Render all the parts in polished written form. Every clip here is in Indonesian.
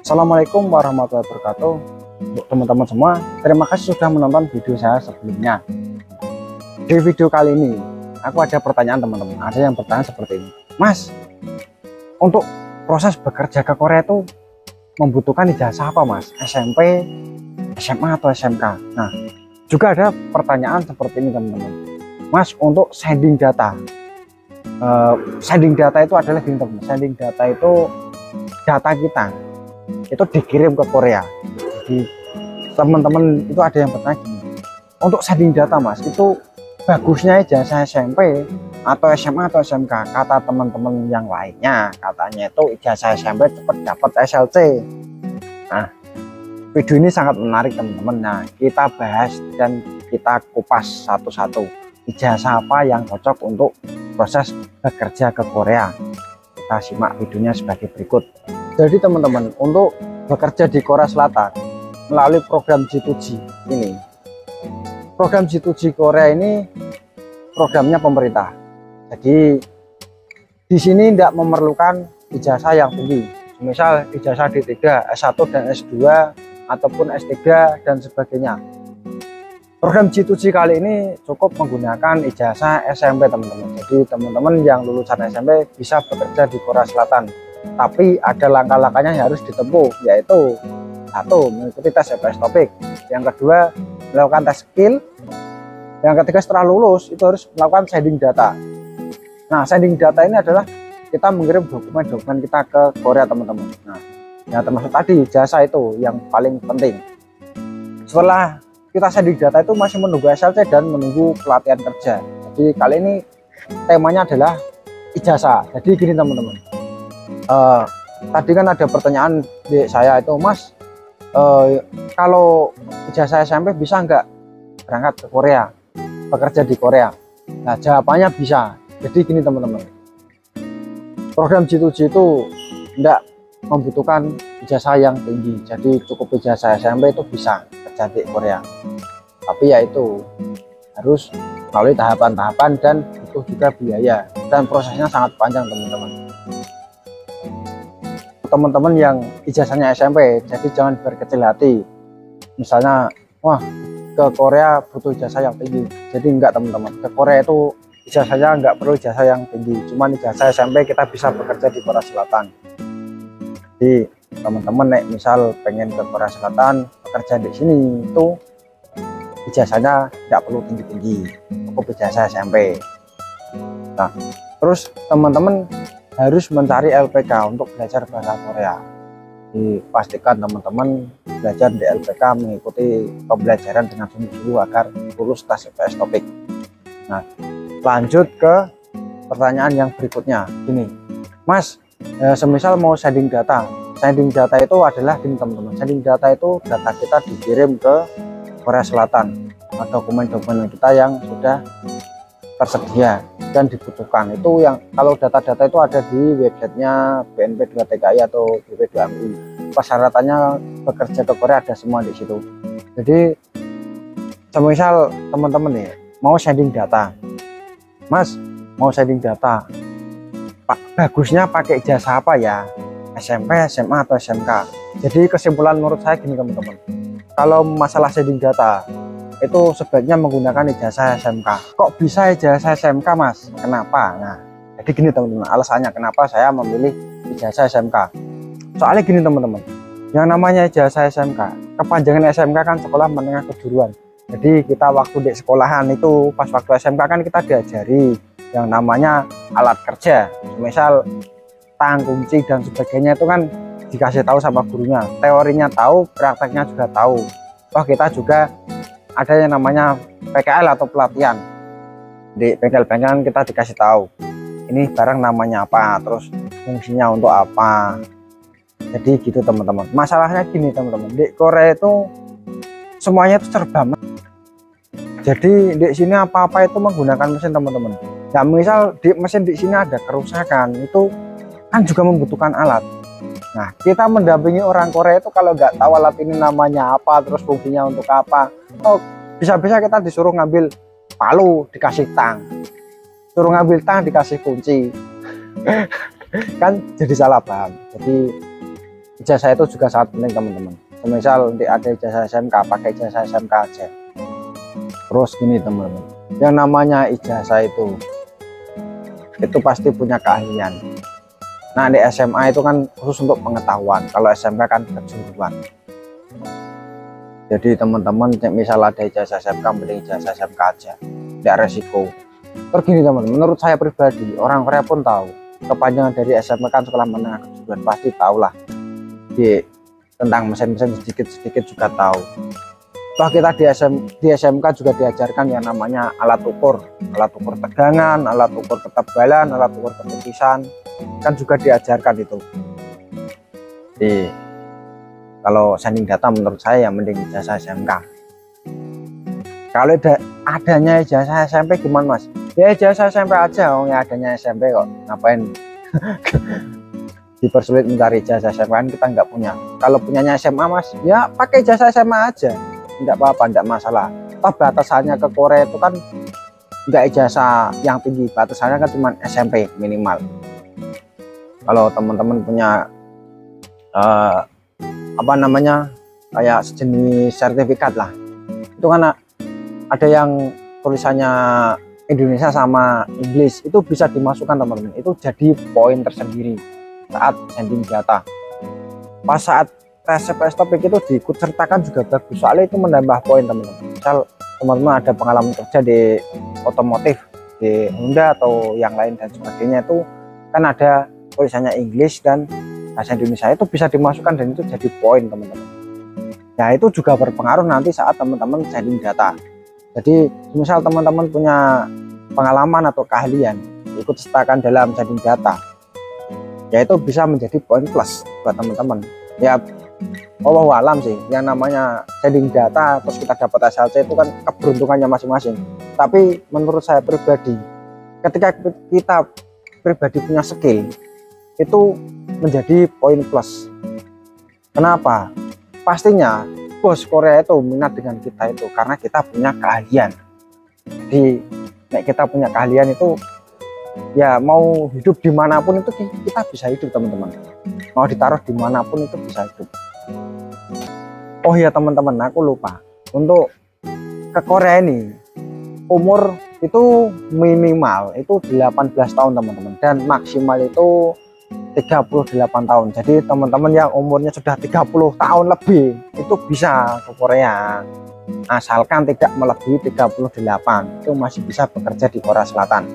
Assalamualaikum warahmatullahi wabarakatuh. Untuk teman-teman semua, terima kasih sudah menonton video saya sebelumnya. Di video kali ini aku ada pertanyaan teman-teman. Ada yang bertanya seperti ini, Mas, untuk proses bekerja ke Korea itu membutuhkan ijazah apa Mas? SMP, SMA atau SMK? Nah, juga ada pertanyaan seperti ini teman-teman, Mas, untuk sending data. Sending data itu adalah gini teman-teman. Sending data itu data kita itu dikirim ke Korea. Jadi teman-teman itu ada yang bertanya gini, untuk sending data Mas, itu bagusnya ijazah SMP atau SMA atau SMK? Kata teman-teman yang lainnya, katanya itu ijazah SMP cepat dapat SLC. Nah, video ini sangat menarik teman-teman. Nah, kita bahas dan kita kupas satu-satu ijazah apa yang cocok untuk proses bekerja ke Korea. Kita simak videonya sebagai berikut. Jadi teman-teman, untuk bekerja di Korea Selatan melalui program G2G ini, program G2G Korea ini programnya pemerintah. Jadi di sini tidak memerlukan ijazah yang tinggi, misal ijazah D3, S1 dan S2 ataupun S3 dan sebagainya. Program G2G kali ini cukup menggunakan ijazah SMP teman-teman. Jadi teman-teman yang lulusan SMP bisa bekerja di Korea Selatan. Tapi ada langkah-langkahnya yang harus ditempuh, yaitu satu, mengikuti tes EPS topik, yang kedua melakukan tes skill, yang ketiga setelah lulus itu harus melakukan sending data. Nah, sending data ini adalah kita mengirim dokumen-dokumen kita ke Korea teman-teman. Nah, ya termasuk tadi jasa itu yang paling penting. Setelah kita sending data itu masih menunggu SLC dan menunggu pelatihan kerja. Jadi kali ini temanya adalah ijazah. Jadi gini teman-teman, tadi kan ada pertanyaan di saya itu, Mas, kalau ijazah SMP bisa nggak berangkat ke Korea, bekerja di Korea? Nah, jawabannya bisa. Jadi gini teman-teman, program G2G itu tidak membutuhkan ijazah yang tinggi, jadi cukup ijazah SMP itu bisa kerja di Korea. Tapi ya itu harus melalui tahapan-tahapan dan butuh juga biaya, dan prosesnya sangat panjang teman-teman. Teman-teman yang ijazahnya SMP, jadi jangan berkecil hati. Misalnya, wah, ke Korea butuh ijazah yang tinggi. Jadi enggak teman-teman, ke Korea itu ijazahnya enggak perlu ijazah yang tinggi, cuman ijazah SMP kita bisa bekerja di Korea Selatan. Jadi teman-teman nek misal pengen ke Korea Selatan bekerja di sini itu ijazahnya tidak perlu tinggi-tinggi, cukup ijazah SMP. Nah, terus teman-teman harus mencari LPK untuk belajar bahasa Korea. Dipastikan teman-teman belajar di LPK, mengikuti pembelajaran dengan sungguh-sungguh agar lulus tes EPS topik. Nah, lanjut ke pertanyaan yang berikutnya. Gini, Mas, semisal mau sending data. Sending data itu adalah gini teman-teman, sending data itu data kita dikirim ke Korea Selatan. Dokumen-dokumen kita yang sudah tersedia dan dibutuhkan itu, yang kalau data-data itu ada di websitenya BNP2TKI atau BP2MI. Persyaratannya bekerja ke Korea ada semua di situ. Jadi semisal teman-teman nih mau sending data, Mas, mau sending data, Pak, bagusnya pakai ijazah apa ya? SMP, SMA atau SMK? Jadi kesimpulan menurut saya gini teman-teman, kalau masalah sending data itu sebaiknya menggunakan ijazah SMK. Kok bisa ijazah SMK Mas? Kenapa? Nah, jadi gini teman-teman, alasannya kenapa saya memilih ijazah SMK. Soalnya gini teman-teman, yang namanya ijazah SMK, kepanjangan SMK kan sekolah menengah kejuruan. Jadi kita waktu di sekolahan itu, pas waktu SMK kan kita diajari yang namanya alat kerja, misal tang, kunci dan sebagainya, itu kan dikasih tahu sama gurunya. Teorinya tahu, prakteknya juga tahu. Oh, kita juga ada yang namanya PKL atau pelatihan. Di bengkel-bengkel kita dikasih tahu ini barang namanya apa, terus fungsinya untuk apa. Jadi gitu teman-teman. Masalahnya gini teman-teman, di Korea itu semuanya itu serba. Jadi di sini apa-apa itu menggunakan mesin teman-teman. Nah, misal di mesin di sini ada kerusakan, itu kan juga membutuhkan alat. Nah, kita mendampingi orang Korea itu kalau nggak tahu alat ini namanya apa, terus fungsinya untuk apa, oh, bisa-bisa kita disuruh ngambil palu dikasih tang, suruh ngambil tang dikasih kunci. Kan jadi salah paham. Jadi ijazah itu juga sangat penting teman-teman. Misal nanti ada ijazah SMK, pakai ijazah SMK aja. Terus gini teman-teman, yang namanya ijazah itu pasti punya keahlian. Nah di SMA itu kan khusus untuk pengetahuan, kalau SMK kan kejuruan. Jadi teman-teman misal ada ijazah SMK, mending ijazah SMK aja, tidak resiko. Terus gini teman, menurut saya pribadi, orang Korea pun tahu kepanjangan dari SMK kan sekolah menengah kejuruan, pasti tahulah tentang mesin-mesin sedikit-sedikit juga tahu. Toh kita di SMK juga diajarkan yang namanya alat ukur tegangan, alat ukur ketebalan, alat ukur ketipisan, kan juga diajarkan itu. Jadi kalau sanding data menurut saya yang mending ijazah SMK. Kalau adanya ijazah SMP gimana mas? Ya ijazah SMP aja, ya adanya SMP kok, ngapain dipersulit mencari ijazah SMA, kan kita nggak punya. Kalau punyanya SMA mas, ya pakai ijazah SMA aja, nggak apa-apa, nggak masalah. Toh batasannya ke Korea itu kan nggak ijazah yang tinggi, batasannya kan cuma SMP minimal. Kalau teman-teman punya apa namanya kayak sejenis sertifikat lah, itu kan ada yang tulisannya Indonesia sama Inggris, itu bisa dimasukkan teman-teman, itu jadi poin tersendiri saat sanding data. Pas saat tes topik itu diikut sertakan juga bagus, soalnya itu menambah poin teman-teman. Misal teman-teman ada pengalaman kerja di otomotif, di Honda atau yang lain dan sebagainya, itu kan ada tulisannya Inggris dan bahasa Indonesia, itu bisa dimasukkan dan itu jadi poin teman-teman. Nah itu juga berpengaruh nanti saat teman-teman sanding data. Jadi misal teman-teman punya pengalaman atau keahlian ikut sertakan dalam sanding data, ya itu bisa menjadi poin plus buat teman-teman. Ya wallahu alam sih, yang namanya sanding data terus kita dapat SLC itu kan keberuntungannya masing-masing. Tapi menurut saya pribadi, ketika kita pribadi punya skill, itu menjadi poin plus. Kenapa? Pastinya bos Korea itu minat dengan kita itu karena kita punya keahlian. Jadi kita punya keahlian itu, ya mau hidup dimanapun itu kita bisa hidup teman-teman. Mau ditaruh dimanapun itu bisa hidup. Oh ya teman-teman, aku lupa, untuk ke Korea ini umur itu minimal itu 18 tahun teman-teman, dan maksimal itu 38 tahun. Jadi teman-teman yang umurnya sudah 30 tahun lebih itu bisa ke Korea, asalkan tidak melebihi 38, itu masih bisa bekerja di Korea Selatan.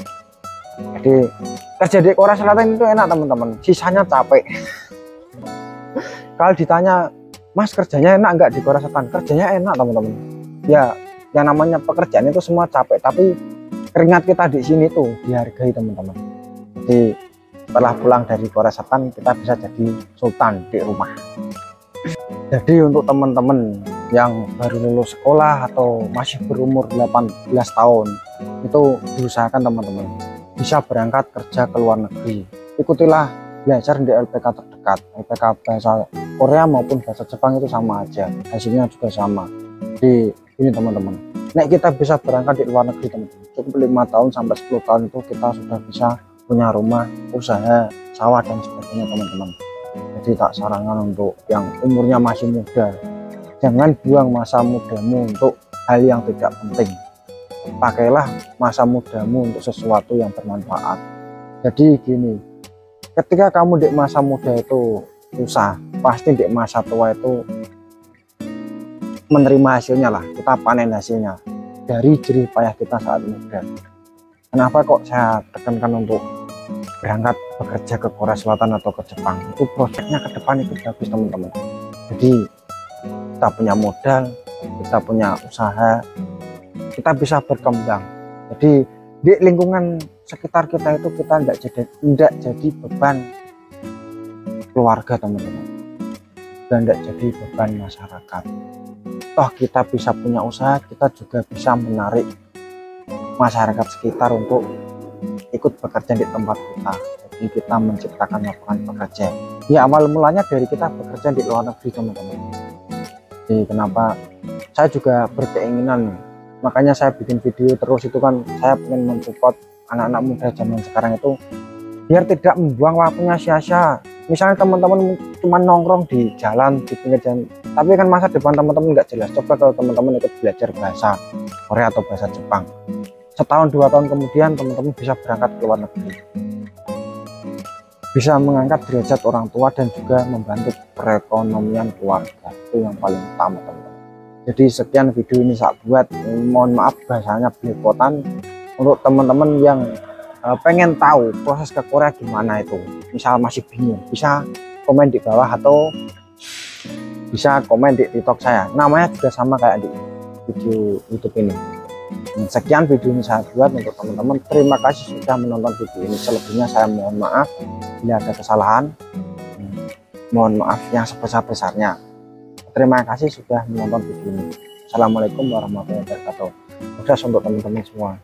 Jadi kerja di Korea Selatan itu enak teman-teman, sisanya capek. Kalau ditanya mas kerjanya enak nggak di Korea Selatan, kerjanya enak teman-teman. Ya yang namanya pekerjaan itu semua capek, tapi keringat kita di sini tuh dihargai teman-teman. Jadi setelah pulang dari Korea Selatan kita bisa jadi sultan di rumah. Jadi untuk teman-teman yang baru lulus sekolah atau masih berumur 18 tahun, itu diusahakan teman-teman bisa berangkat kerja ke luar negeri. Ikutilah belajar di LPK terdekat, LPK bahasa Korea maupun bahasa Jepang itu sama aja, hasilnya juga sama. Jadi ini teman-teman, kita bisa berangkat di luar negeri teman-teman, cukup 5 tahun sampai 10 tahun itu kita sudah bisa punya rumah, usaha, sawah dan sebagainya teman-teman. Jadi tak sarankan untuk yang umurnya masih muda, jangan buang masa mudamu untuk hal yang tidak penting. Pakailah masa mudamu untuk sesuatu yang bermanfaat. Jadi gini, ketika kamu di masa muda itu susah, pasti di masa tua itu menerima hasilnya lah, kita panen hasilnya dari jerih payah kita saat muda. Kenapa kok saya tekankan untuk berangkat bekerja ke Korea Selatan atau ke Jepang? Itu prospeknya ke depan itu bagus teman-teman. Jadi kita punya modal, kita punya usaha, kita bisa berkembang. Jadi di lingkungan sekitar kita itu kita tidak jadi beban keluarga teman-teman, dan tidak jadi beban masyarakat. Toh kita bisa punya usaha, kita juga bisa menarik masyarakat sekitar untuk ikut bekerja di tempat kita. Jadi kita menciptakan lapangan pekerja. Ya awal mulanya dari kita bekerja di luar negeri teman-teman. Jadi kenapa saya juga berkeinginan, makanya saya bikin video terus itu kan, saya ingin mensupport anak-anak muda zaman sekarang itu biar tidak membuang waktunya sia-sia misalnya teman-teman cuma nongkrong di jalan, di pinggir jalan, tapi kan masa depan teman-teman nggak jelas. Coba kalau teman-teman ikut belajar bahasa Korea atau bahasa Jepang, setahun 2 tahun kemudian teman-teman bisa berangkat ke luar negeri, bisa mengangkat derajat orang tua dan juga membantu perekonomian keluarga. Itu yang paling utama, teman-teman. Jadi sekian video ini saya buat, mohon maaf bahasanya belepotan, untuk teman-teman yang pengen tahu proses ke Korea gimana itu, misal masih bingung, bisa komen di bawah atau bisa komen di TikTok saya, namanya juga sama kayak di video YouTube ini. Sekian video ini saya buat untuk teman-teman. Terima kasih sudah menonton video ini. Selebihnya saya mohon maaf bila ada kesalahan, mohon maaf yang sebesar-besarnya. Terima kasih sudah menonton video ini. Assalamualaikum warahmatullahi wabarakatuh. Sukses untuk teman-teman semua.